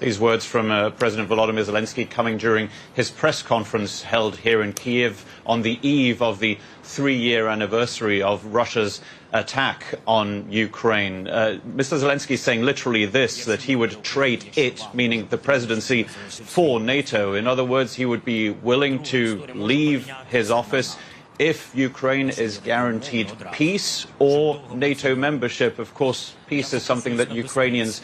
These words from President Volodymyr Zelenskyy coming during his press conference held here in Kiev on the eve of the 3-year anniversary of Russia's attack on Ukraine. Mr. Zelenskyy saying literally this, that he would trade it, meaning the presidency, for NATO. In other words, he would be willing to leave his office if Ukraine is guaranteed peace or NATO membership. Of course, peace is something that Ukrainians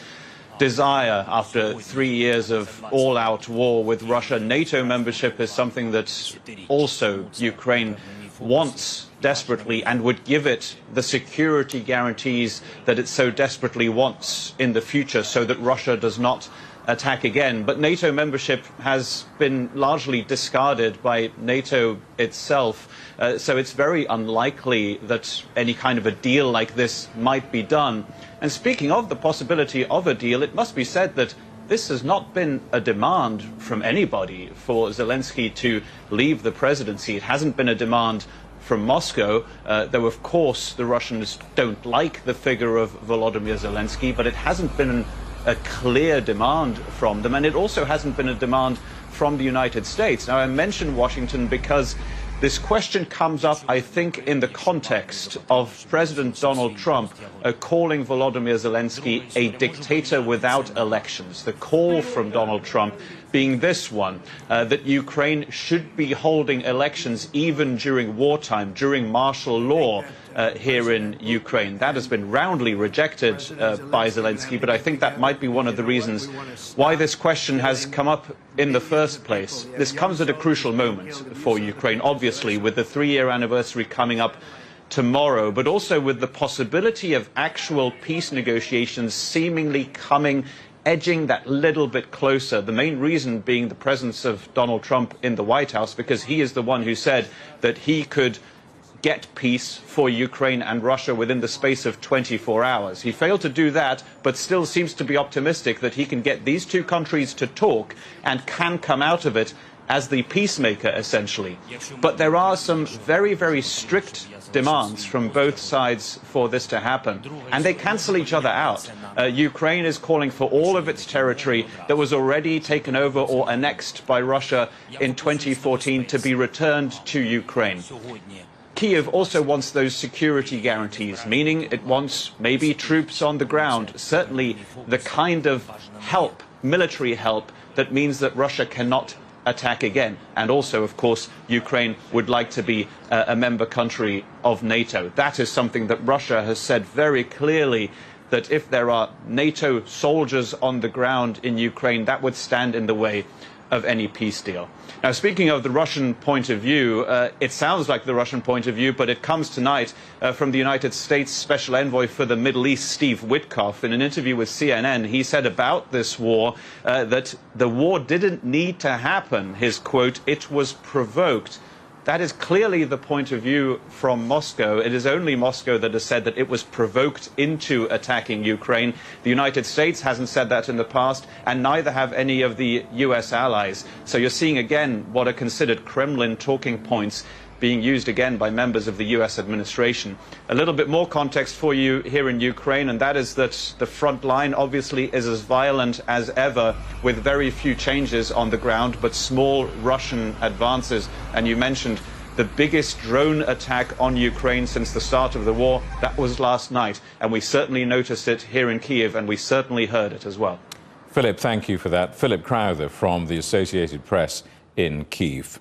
desire after 3 years of all-out war with Russia. NATO membership is something that also Ukraine wants desperately and would give it the security guarantees that it so desperately wants in the future so that Russia does not attack again. But NATO membership has been largely discarded by NATO itself, so it's very unlikely that any kind of a deal like this might be done. And speaking of the possibility of a deal, it must be said that this has not been a demand from anybody for Zelenskyy to leave the presidency. It hasn't been a demand from Moscow, though of course the Russians don't like the figure of Volodymyr Zelenskyy, but it hasn't been a clear demand from them, and it also hasn't been a demand from the United States. Now, I mention Washington because this question comes up, I think, in the context of President Donald Trump calling Volodymyr Zelenskyy a dictator without elections. The call from Donald Trump being this one, that Ukraine should be holding elections even during wartime, during martial law here in Ukraine. That has been roundly rejected by Zelenskyy, but I think that might be one of the reasons why this question has come up in the first place. This comes at a crucial moment for Ukraine, obviously, with the 3-year anniversary coming up tomorrow, but also with the possibility of actual peace negotiations seemingly edging that little bit closer. The main reason being the presence of Donald Trump in the White House, because he is the one who said that he could get peace for Ukraine and Russia within the space of 24 hours. He failed to do that, but still seems to be optimistic that he can get these two countries to talk and can come out of it as the peacemaker, essentially. But there are some very, very strict demands from both sides for this to happen, and they cancel each other out. Ukraine is calling for all of its territory that was already taken over or annexed by Russia in 2014 to be returned to Ukraine. Kiev also wants those security guarantees, meaning it wants maybe troops on the ground, certainly the kind of help, military help, that means that Russia cannot attack again. And also, of course, Ukraine would like to be a member country of NATO. That is something that Russia has said very clearly, that if there are NATO soldiers on the ground in Ukraine, that would stand in the way of any peace deal. Now, speaking of the Russian point of view, it sounds like the Russian point of view, but it comes tonight from the United States Special Envoy for the Middle East, Steve Witkoff. In an interview with CNN, he said about this war that the war didn't need to happen. His quote, "It was provoked." That is clearly the point of view from Moscow. It is only Moscow that has said that it was provoked into attacking Ukraine. The United States hasn't said that in the past, and neither have any of the US allies. So you're seeing again what are considered Kremlin talking points being used again by members of the US administration. A little bit more context for you here in Ukraine, and that is that the front line obviously is as violent as ever, with very few changes on the ground, but small Russian advances. And you mentioned the biggest drone attack on Ukraine since the start of the war. That was last night, and we certainly noticed it here in Kiev, and we certainly heard it as well. Philip, thank you for that. Philip Crowther from the Associated Press in Kyiv.